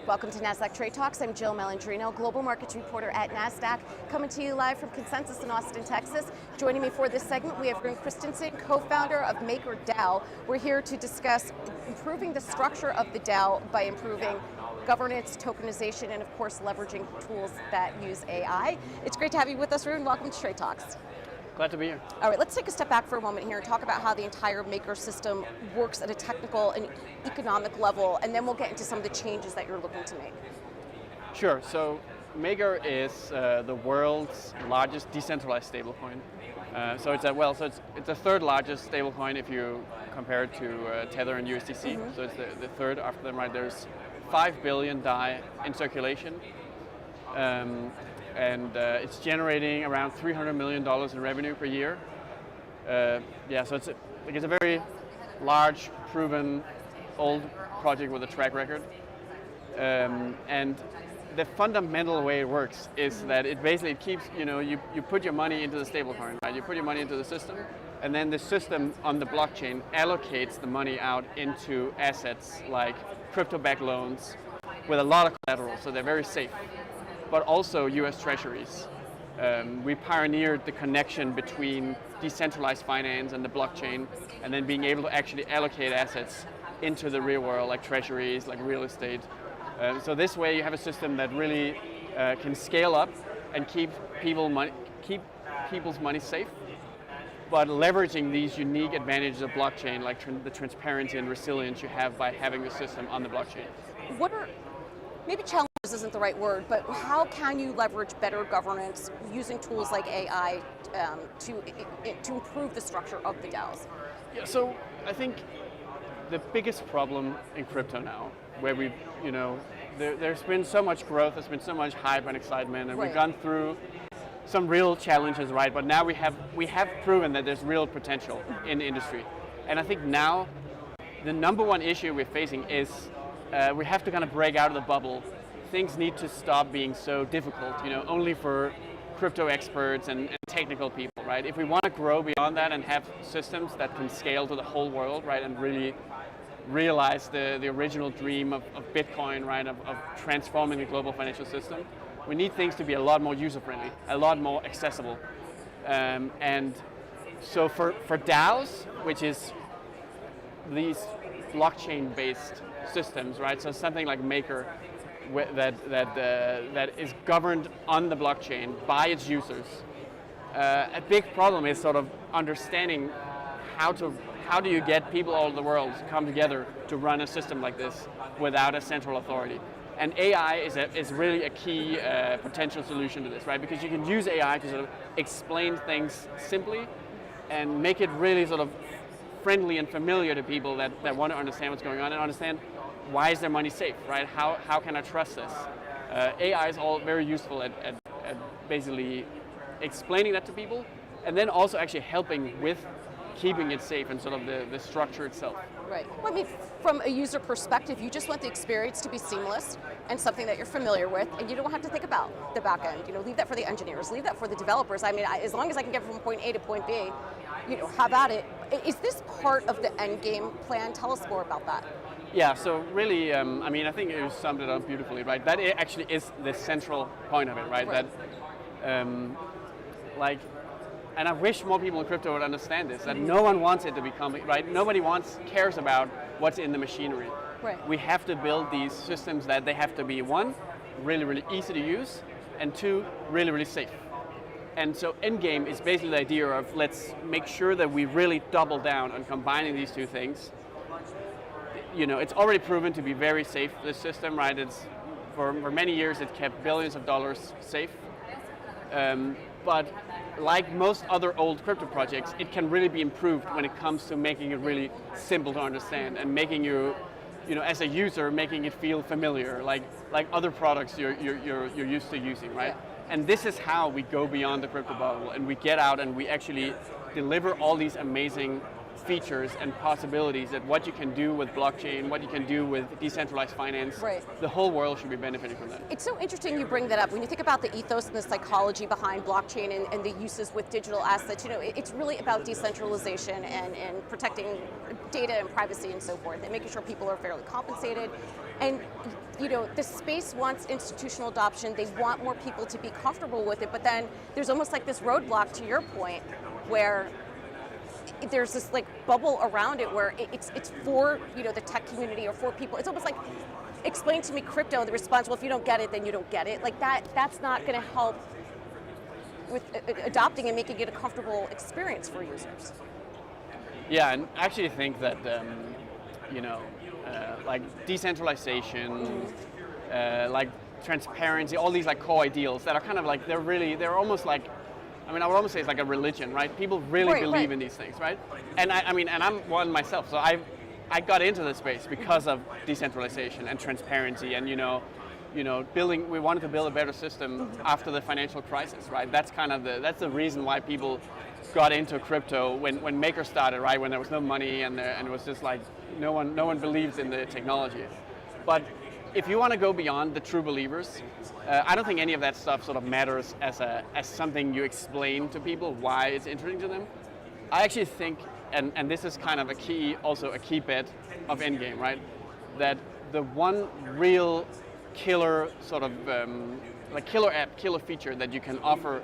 Welcome to Nasdaq TradeTalks. I'm Jill Malandrino, global markets reporter at Nasdaq, coming to you live from Consensus in Austin, Texas. Joining me for this segment, we have Rune Christensen, co-founder of MakerDAO. We're here to discuss improving the structure of the DAO by improving governance, tokenization, and of course, leveraging tools that use AI. It's great to have you with us, Rune. Welcome to TradeTalks. Glad to be here. All right, let's take a step back for a moment here and talk about how the entire Maker system works at a technical and economic level, and then we'll get into some of the changes that you're looking to make. Sure, so Maker is the world's largest decentralized stablecoin. So it's the third largest stablecoin if you compare it to Tether and USDC. So it's the third after them, right? There's 5 billion DAI in circulation. And it's generating around $300 million in revenue per year. So it's a very large, proven, old project with a track record. And the fundamental way it works is that it basically keeps, you put your money into the stablecoin, right? You put your money into the system, and then the system on the blockchain allocates the money out into assets like crypto-backed loans with a lot of collateral, so they're very safe. But also US Treasuries. We pioneered the connection between decentralized finance and the blockchain, and then being able to actually allocate assets into the real world, like treasuries, like real estate. So this way you have a system that really can scale up and keep people's money safe, but leveraging these unique advantages of blockchain, like the transparency and resilience you have by having the system on the blockchain. What are, maybe challenges isn't the right word, but how can you leverage better governance using tools like AI to improve the structure of the DAOs? Yeah, so I think the biggest problem in crypto now, where there's been so much growth, there's been so much hype and excitement, and we've gone through some real challenges, right? But now we have proven that there's real potential in the industry. And I think now the number one issue we're facing is we have to kind of break out of the bubble. Things need to stop being so difficult, only for crypto experts and technical people, right? If we want to grow beyond that and have systems that can scale to the whole world, right, and really realize the original dream of Bitcoin, right, of transforming the global financial system, we need things to be a lot more user-friendly, a lot more accessible. And so for DAOs, which is these blockchain-based systems, right? So something like Maker, that is governed on the blockchain by its users. A big problem is sort of understanding how do you get people all over the world to come together to run a system like this without a central authority. And AI is really a key potential solution to this, right? Because you can use AI to sort of explain things simply and make it really sort of friendly and familiar to people that want to understand what's going on and understand why is their money safe, right? How can I trust this? AI is all very useful at basically explaining that to people, and then also actually helping with keeping it safe and sort of the structure itself. Right. Well, I mean, from a user perspective, you just want the experience to be seamless and something that you're familiar with, and you don't have to think about the back end. Leave that for the engineers, leave that for the developers. I mean, as long as I can get from point A to point B, have at it. Is this part of the end game plan? Tell us more about that. Yeah, so really, I think you summed it up beautifully, right? That actually is the central point of it, right? That, and I wish more people in crypto would understand this, that no one wants it to become, right? Nobody cares about what's in the machinery. Right. We have to build these systems that they have to be, one, really, really easy to use, and two, really, really safe. And so endgame is basically the idea of let's make sure that we really double down on combining these two things. It's already proven to be very safe, this system, right? It's for many years it kept billions of dollars safe. But like most other old crypto projects, it can really be improved when it comes to making it really simple to understand and making you, as a user, making it feel familiar, like other products you're used to using, right? Yeah. And this is how we go beyond the crypto bubble and we get out and we actually deliver all these amazing features and possibilities that what you can do with blockchain, what you can do with decentralized finance, the whole world should be benefiting from that. It's so interesting you bring that up. When you think about the ethos and the psychology behind blockchain and the uses with digital assets, it's really about decentralization and protecting data and privacy and so forth, and making sure people are fairly compensated. And the space wants institutional adoption, they want more people to be comfortable with it, but then there's almost like this roadblock, to your point, where there's this like bubble around it where it's for the tech community or for people. It's almost like, explain to me crypto, the response, well, if you don't get it, then you don't get it. Like that's not going to help with adopting and making it a comfortable experience for users. Yeah, and I actually think that, like decentralization, like transparency, all these like core ideals that are kind of like, they're almost like, I would almost say it's like a religion, right? People really believe in these things, right? And and I'm one myself, so I got into this space because of decentralization and transparency, and we wanted to build a better system after the financial crisis, right? That's kind of that's the reason why people got into crypto when Maker started, right? When there was no money and it was just like no one believed in the technology. But if you want to go beyond the true believers, I don't think any of that stuff sort of matters as something you explain to people why it's interesting to them. I actually think, and this is kind of a key bet of Endgame, right? That the one real killer sort of killer app, killer feature that you can offer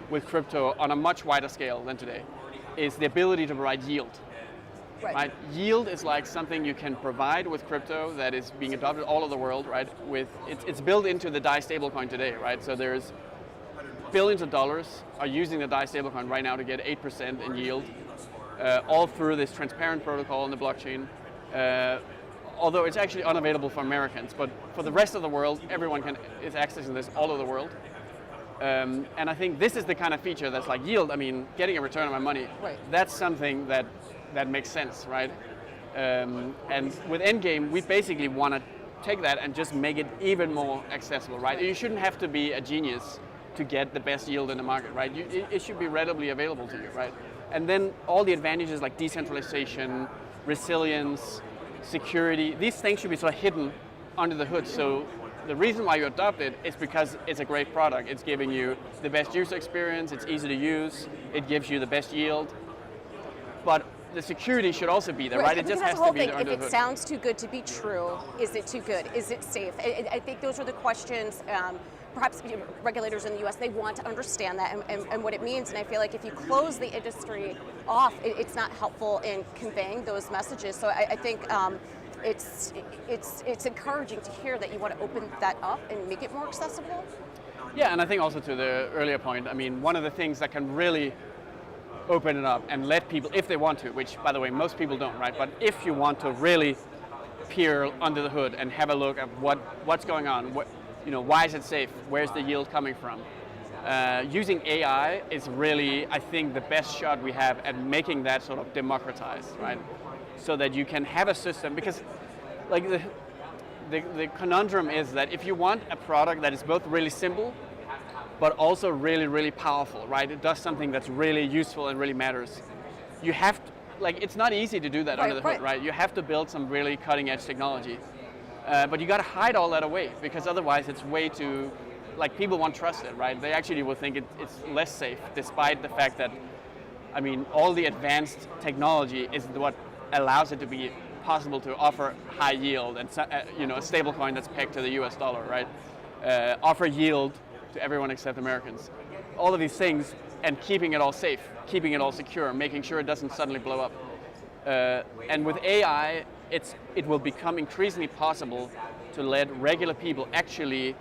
with crypto on a much wider scale than today is the ability to provide yield. Right? Yield is like something you can provide with crypto that is being adopted all over the world, right? It's built into the DAI stablecoin today, right? So there's billions of dollars are using the DAI stablecoin right now to get 8% in yield, all through this transparent protocol in the blockchain. Although it's actually unavailable for Americans, but for the rest of the world, everyone is accessing this all over the world. And I think this is the kind of feature that's like yield. I mean, getting a return on my money. Right. That's something that makes sense, right? And with Endgame, we basically want to take that and just make it even more accessible, right? You shouldn't have to be a genius to get the best yield in the market, right? It should be readily available to you, right? And then all the advantages like decentralization, resilience, security, these things should be sort of hidden under the hood. So the reason why you adopt it is because it's a great product. It's giving you the best user experience, it's easy to use, it gives you the best yield. But the security should also be there, right? It just has to be there under the hood. If it sounds too good to be true, is it too good? Is it safe? I think those are the questions. Perhaps regulators in the US, they want to understand that and what it means. And I feel like if you close the industry off, it's not helpful in conveying those messages. So I think it's encouraging to hear that you want to open that up and make it more accessible. Yeah, and I think also to the earlier point, I mean, one of the things that can really open it up and let people, if they want to, which by the way, most people don't, right? But if you want to really peer under the hood and have a look at what's going on, why is it safe? Where's the yield coming from? Using AI is really, I think, the best shot we have at making that sort of democratized, right? So that you can have a system, because like the conundrum is that if you want a product that is both really simple, but also really, really powerful, right? It does something that's really useful and really matters. You have to, it's not easy to do that under the hood, right? You have to build some really cutting edge technology. But you got to hide all that away, because otherwise it's way too, people won't trust it, right? They actually will think it's less safe, despite the fact that, I mean, all the advanced technology is what allows it to be possible to offer high yield and a stable coin that's pegged to the US dollar, right? Offer yield to everyone except Americans. All of these things, and keeping it all safe, keeping it all secure, making sure it doesn't suddenly blow up. And with AI, it will become increasingly possible to let regular people actually,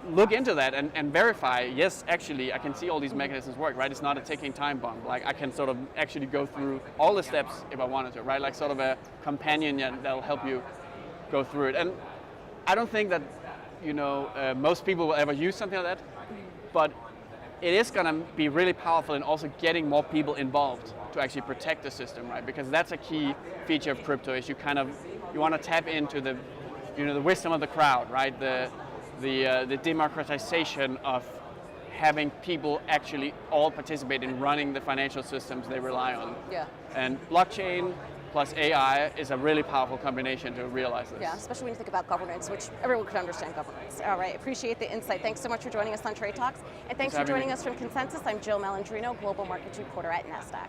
look into that and verify, yes, actually, I can see all these mechanisms work, right? It's not a ticking time bomb. I can sort of actually go through all the steps if I wanted to, right? Like sort of a companion that'll help you go through it. And I don't think that, most people will ever use something like that, but it is going to be really powerful in also getting more people involved to actually protect the system, right? Because that's a key feature of crypto, is you want to tap into the, the wisdom of the crowd, right? The democratization of having people actually all participate in running the financial systems they rely on. Yeah. And blockchain plus AI is a really powerful combination to realize this. Yeah, especially when you think about governance, which everyone can understand governance. All right, appreciate the insight. Thanks so much for joining us on Trade Talks. And thanks for joining us from Consensus. I'm Jill Malandrino, Global Markets Reporter at Nasdaq.